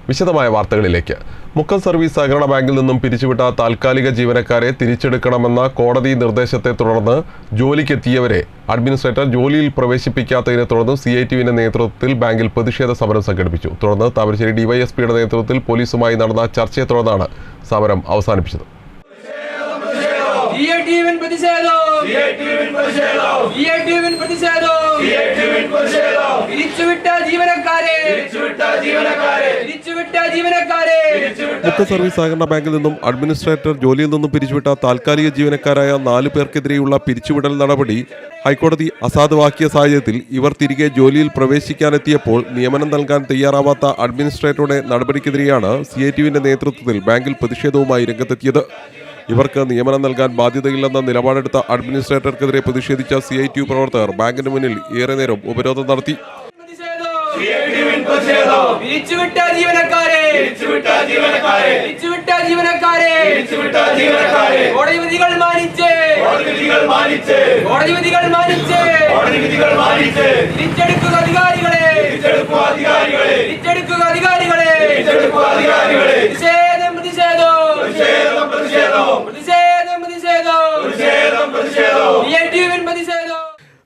വിശദമായ വാർത്തകളിലേക്ക്. മുക്കം സർവീസ് സഹകരണ ബാങ്കിൽ നിന്നും പിരിച്ചുവിട്ട താൽക്കാലിക ജീവനക്കാരെ തിരിച്ചെടുക്കണമെന്ന കോടതി നിർദ്ദേശത്തെ തുടർന്ന് ജോലിക്കെത്തിയവരെ അഡ്മിനിസ്ട്രേറ്റർ ജോലിയിൽ പ്രവേശിപ്പിക്കാത്തതിനെ തുടർന്ന് CITUവിന്റെ നേതൃത്വത്തിൽ ബാങ്കിൽ പ്രതിഷേധ സമരം സംഘടിപ്പിച്ചു. തുടർന്ന് താമരശ്ശേരി DYSPയുടെ നേതൃത്വത്തിൽ പോലീസുമായി നടന്ന ചർച്ചയെ തുടർന്നാണ് സമരം അവസാനിപ്പിച്ചത്. മുക്കം സർവീസ് സഹകരണ ബാങ്കിൽ നിന്നും അഡ്മിനിസ്ട്രേറ്റർ ജോലിയിൽ നിന്നും പിരിച്ചുവിട്ട താൽക്കാലിക ജീവനക്കാരായ 4 പേർക്കെതിരെയുള്ള പിരിച്ചുവിടൽ നടപടി ഹൈക്കോടതി അസാധുവാക്കിയ സാഹചര്യത്തിൽ ഇവർ തിരികെ ജോലിയിൽ പ്രവേശിക്കാനെത്തിയപ്പോൾ നിയമനം നൽകാൻ തയ്യാറാവാത്ത അഡ്മിനിസ്ട്രേറ്ററുടെ നടപടിക്കെതിരെയാണ് CITUവിന്റെ നേതൃത്വത്തിൽ ബാങ്കിൽ പ്രതിഷേധവുമായി രംഗത്തെത്തിയത്. ഇവർക്ക് നിയമനം നൽകാൻ ബാധ്യതയില്ലെന്ന നിലപാടെടുത്ത അഡ്മിനിസ്ട്രേറ്റർക്കെതിരെ പ്രതിഷേധിച്ച CITU പ്രവർത്തകർ ബാങ്കിന് മുന്നിൽ ഏറെ നേരം ഉപരോധം നടത്തി.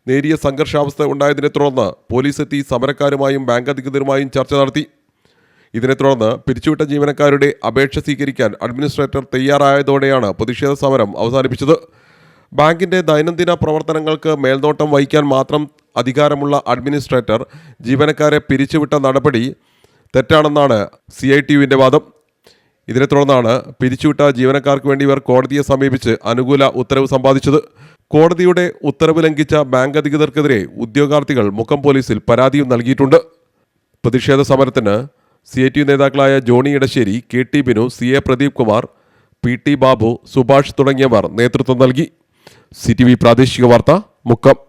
നേരിയ സംഘർഷാവസ്ഥ ഉണ്ടായതിനെ തുടർന്ന് പോലീസ് എത്തി സമരക്കാരുമായും ബാങ്ക് അധികൃതരുമായും ചർച്ച നടത്തി. ഇതിനെ തുടർന്ന് പിരിച്ചുവിട്ട ജീവനക്കാരുടെ അപേക്ഷ സ്വീകരിക്കാൻ അഡ്മിനിസ്ട്രേറ്റർ തയ്യാറായതോടെയാണ് പ്രതിഷേധ സമരം അവസാനിപ്പിച്ചത്. ബാങ്കിന്റെ ദൈനംദിന പ്രവർത്തനങ്ങൾക്ക് മേൽനോട്ടം വഹിക്കാൻ മാത്രം അധികാരമുള്ള അഡ്മിനിസ്ട്രേറ്റർ ജീവനക്കാരെ പിരിച്ചുവിട്ട നടപടി തെറ്റാണെന്നാണ് CITUവിന്റെ വാദം. ഇതിനെ തുടർന്നാണ് പിരിച്ചുവിട്ട ജീവനക്കാർക്ക് വേണ്ടി ഇവർ കോടതിയെ സമീപിച്ച് അനുകൂല ഉത്തരവ് സമ്പാദിച്ചത്. കോടതിയുടെ ഉത്തരവ് ലംഘിച്ച ബാങ്ക് അധികൃതർക്കെതിരെ ഉദ്യോഗാർത്ഥികൾ മുക്കം പോലീസിൽ പരാതിയും നൽകിയിട്ടുണ്ട്. പ്രതിഷേധ സമരത്തിന് CITU നേതാക്കളായ Johny Edassery, KT Binu, CA Pradeep Kumar, PT Babu, Subhash തുടങ്ങിയവർ നേതൃത്വം നൽകി. CTV പ്രാദേശിക വാർത്ത, മുക്കം.